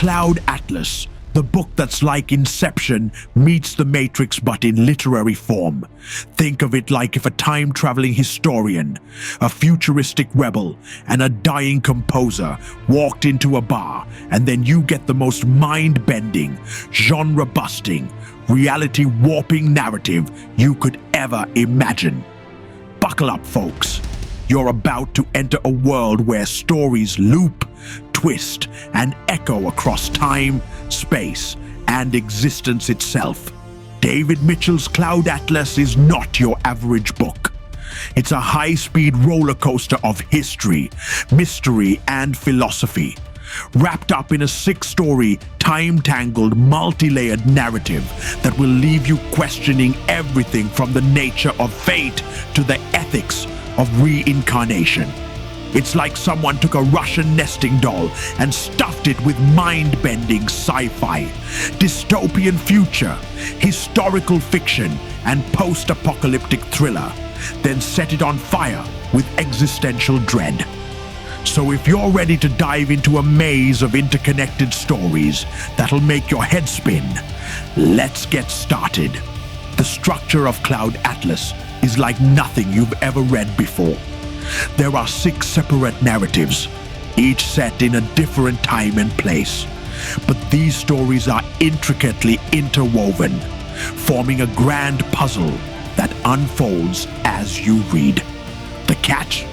Cloud Atlas, the book that's like Inception meets The Matrix but in literary form. Think of it like if a time-traveling historian, a futuristic rebel, and a dying composer walked into a bar, and then you get the most mind-bending, genre-busting, reality-warping narrative you could ever imagine. Buckle up, folks. You're about to enter a world where stories loop, twist, and echo across time, space, and existence itself. David Mitchell's Cloud Atlas is not your average book. It's a high-speed roller coaster of history, mystery, and philosophy, wrapped up in a 6-story, time-tangled, multi-layered narrative that will leave you questioning everything from the nature of fate to the ethics of reincarnation. It's like someone took a Russian nesting doll and stuffed it with mind-bending sci-fi, dystopian future, historical fiction, and post-apocalyptic thriller, then set it on fire with existential dread. So if you're ready to dive into a maze of interconnected stories that'll make your head spin, let's get started. The structure of Cloud Atlas is like nothing you've ever read before. There are 6 separate narratives, each set in a different time and place. But these stories are intricately interwoven, forming a grand puzzle that unfolds as you read. The catch?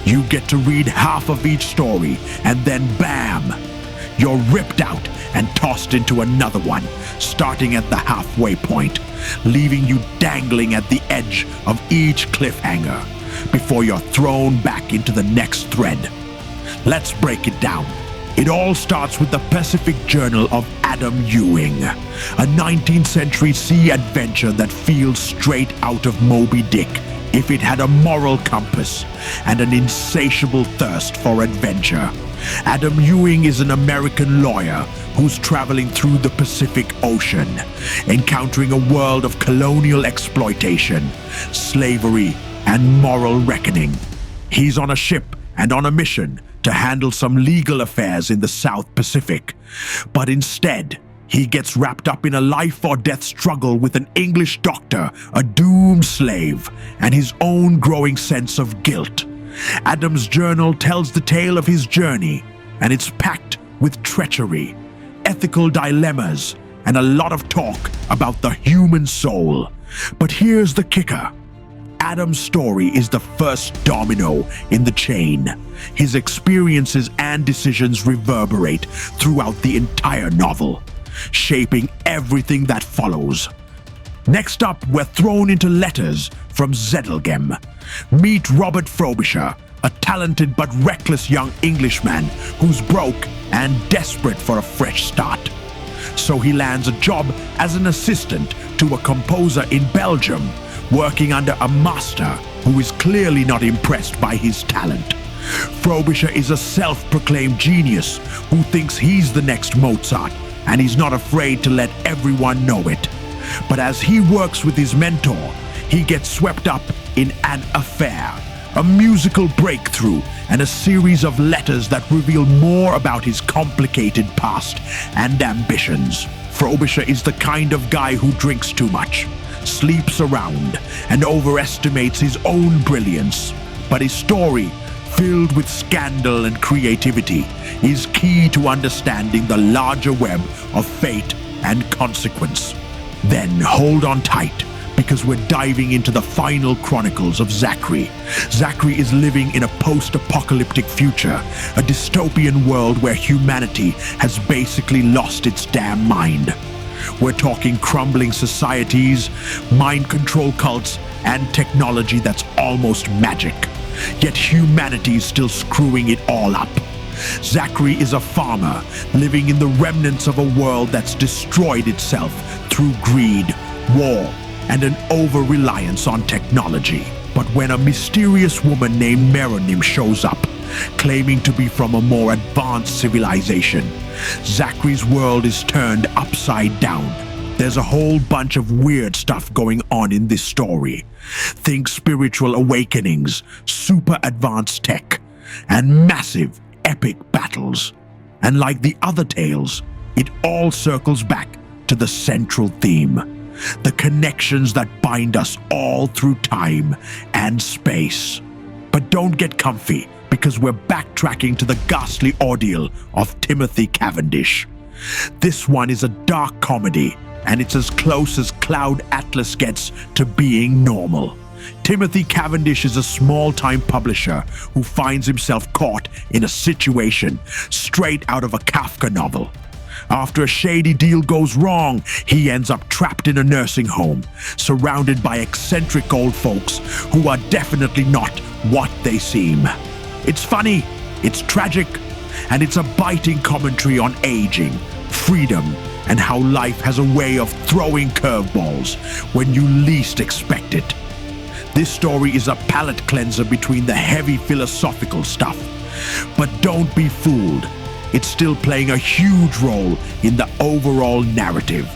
You get to read half of each story, and then bam! You're ripped out and tossed into another one, starting at the halfway point, leaving you dangling at the edge of each cliffhanger before you're thrown back into the next thread. Let's break it down. It all starts with the Pacific Journal of Adam Ewing, a 19th century sea adventure that feels straight out of Moby Dick if it had a moral compass and an insatiable thirst for adventure. Adam Ewing is an American lawyer who's traveling through the Pacific Ocean, encountering a world of colonial exploitation, slavery, and moral reckoning. He's on a ship and on a mission to handle some legal affairs in the South Pacific, but instead, he gets wrapped up in a life-or-death struggle with an English doctor, a doomed slave, and his own growing sense of guilt. Adam's journal tells the tale of his journey, and it's packed with treachery, ethical dilemmas, and a lot of talk about the human soul. But here's the kicker. Adam's story is the first domino in the chain. His experiences and decisions reverberate throughout the entire novel, shaping everything that follows. Next up, we're thrown into letters from Zedelgem. Meet Robert Frobisher, a talented but reckless young Englishman who's broke and desperate for a fresh start. So he lands a job as an assistant to a composer in Belgium, working under a master who is clearly not impressed by his talent. Frobisher is a self-proclaimed genius who thinks he's the next Mozart, and he's not afraid to let everyone know it. But as he works with his mentor, he gets swept up in an affair, a musical breakthrough, and a series of letters that reveal more about his complicated past and ambitions. Frobisher is the kind of guy who drinks too much, sleeps around, and overestimates his own brilliance. But his story, filled with scandal and creativity, is key to understanding the larger web of fate and consequence. Then hold on tight, because we're diving into the final chronicles of Zachary. Zachary is living in a post-apocalyptic future, a dystopian world where humanity has basically lost its damn mind. We're talking crumbling societies, mind control cults, and technology that's almost magic. Yet humanity is still screwing it all up. Zachary is a farmer living in the remnants of a world that's destroyed itself through greed, war, and an over-reliance on technology. But when a mysterious woman named Meronym shows up, claiming to be from a more advanced civilization, Zachary's world is turned upside down. There's a whole bunch of weird stuff going on in this story. Think spiritual awakenings, super advanced tech, and massive, epic battles. And like the other tales, it all circles back to the central theme, the connections that bind us all through time and space. But don't get comfy, because we're backtracking to the ghastly ordeal of Timothy Cavendish. This one is a dark comedy, and it's as close as Cloud Atlas gets to being normal. Timothy Cavendish is a small-time publisher who finds himself caught in a situation straight out of a Kafka novel. After a shady deal goes wrong, he ends up trapped in a nursing home, surrounded by eccentric old folks who are definitely not what they seem. It's funny, it's tragic, and it's a biting commentary on aging, freedom, and how life has a way of throwing curveballs when you least expect it. This story is a palate cleanser between the heavy philosophical stuff. But don't be fooled. It's still playing a huge role in the overall narrative.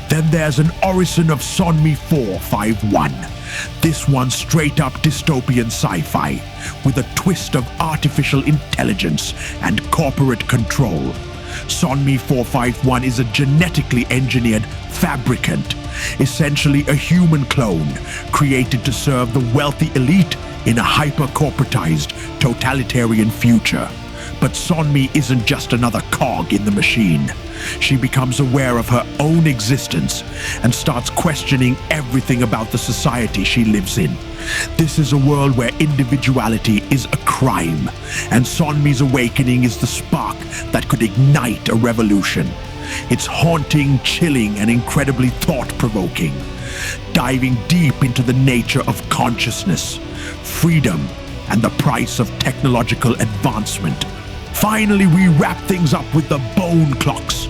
Then there's An Orison of Sonmi 451. This one straight up dystopian sci-fi with a twist of artificial intelligence and corporate control. Sonmi 451 is a genetically engineered fabricant, essentially a human clone created to serve the wealthy elite in a hyper-corporatized, totalitarian future. But Sonmi isn't just another cog in the machine. She becomes aware of her own existence and starts questioning everything about the society she lives in. This is a world where individuality is a crime, and Sonmi's awakening is the spark that could ignite a revolution. It's haunting, chilling, and incredibly thought-provoking, diving deep into the nature of consciousness, freedom, and the price of technological advancement. Finally, we wrap things up with the Bone Clocks.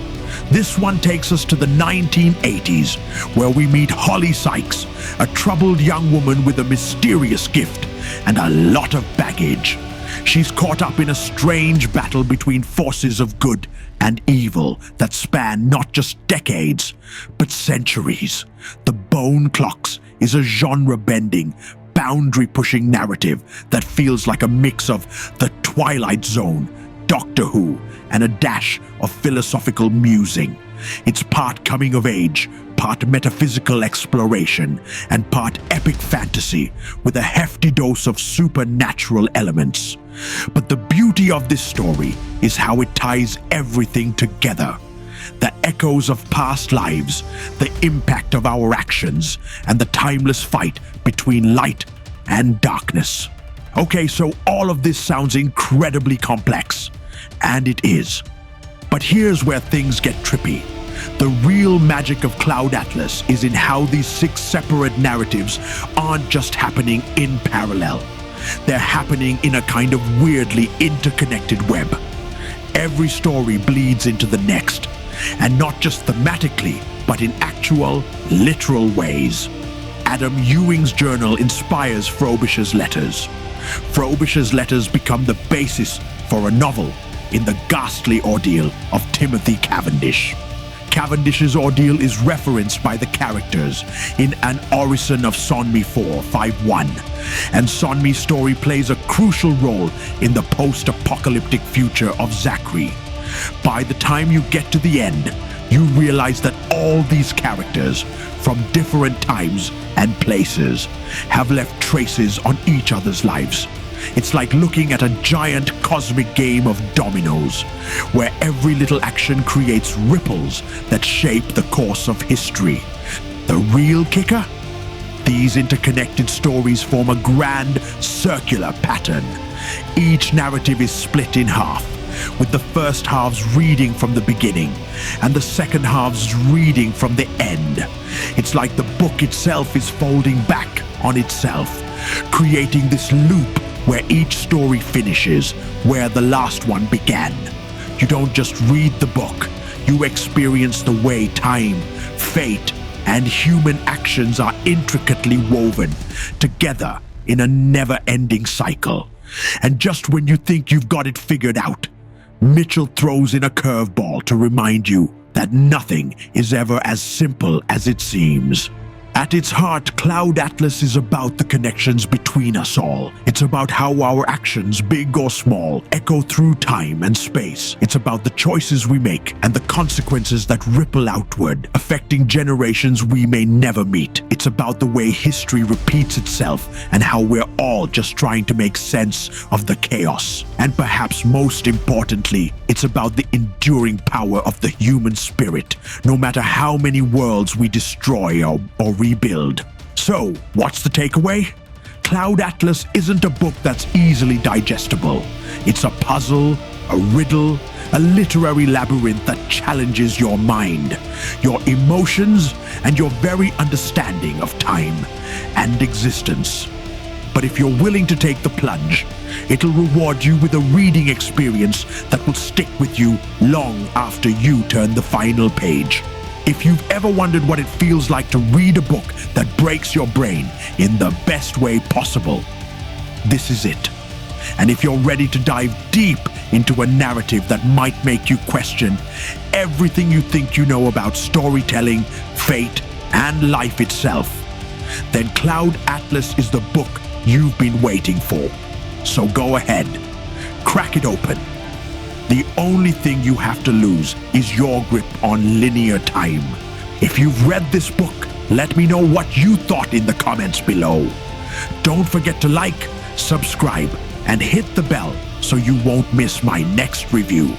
This one takes us to the 1980s, where we meet Holly Sykes, a troubled young woman with a mysterious gift and a lot of baggage. She's caught up in a strange battle between forces of good and evil that span not just decades, but centuries. The Bone Clocks is a genre-bending, boundary-pushing narrative that feels like a mix of The Twilight Zone, Doctor Who, and a dash of philosophical musing. It's part coming of age, part metaphysical exploration, and part epic fantasy with a hefty dose of supernatural elements. But the beauty of this story is how it ties everything together. The echoes of past lives, the impact of our actions, and the timeless fight between light and darkness. Okay, so all of this sounds incredibly complex. And it is. But here's where things get trippy. The real magic of Cloud Atlas is in how these 6 separate narratives aren't just happening in parallel. They're happening in a kind of weirdly interconnected web. Every story bleeds into the next, and not just thematically, but in actual, literal ways. Adam Ewing's journal inspires Frobisher's letters. Frobisher's letters become the basis for a novel in the ghastly ordeal of Timothy Cavendish. Cavendish's ordeal is referenced by the characters in An Orison of Sonmi 451, and Sonmi's story plays a crucial role in the post-apocalyptic future of Zachary. By the time you get to the end, you realize that all these characters, from different times and places, have left traces on each other's lives. It's like looking at a giant cosmic game of dominoes, where every little action creates ripples that shape the course of history. The real kicker? These interconnected stories form a grand circular pattern. Each narrative is split in half, with the first halves reading from the beginning, and the second halves reading from the end. It's like the book itself is folding back on itself, creating this loop where each story finishes where the last one began. You don't just read the book, you experience the way time, fate, and human actions are intricately woven together in a never-ending cycle. And just when you think you've got it figured out, Mitchell throws in a curveball to remind you that nothing is ever as simple as it seems. At its heart, Cloud Atlas is about the connections between us all. It's about how our actions, big or small, echo through time and space. It's about the choices we make and the consequences that ripple outward, affecting generations we may never meet. It's about the way history repeats itself and how we're all just trying to make sense of the chaos. And perhaps most importantly, it's about the enduring power of the human spirit, no matter how many worlds we destroy or rebuild. So, what's the takeaway? Cloud Atlas isn't a book that's easily digestible. It's a puzzle, a riddle, a literary labyrinth that challenges your mind, your emotions, and your very understanding of time and existence. But if you're willing to take the plunge, it'll reward you with a reading experience that will stick with you long after you turn the final page. If you've ever wondered what it feels like to read a book that breaks your brain in the best way possible, this is it. And if you're ready to dive deep into a narrative that might make you question everything you think you know about storytelling, fate, and life itself, then Cloud Atlas is the book you've been waiting for. So go ahead, crack it open. The only thing you have to lose is your grip on linear time. If you've read this book, let me know what you thought in the comments below. Don't forget to like, subscribe, and hit the bell so you won't miss my next review.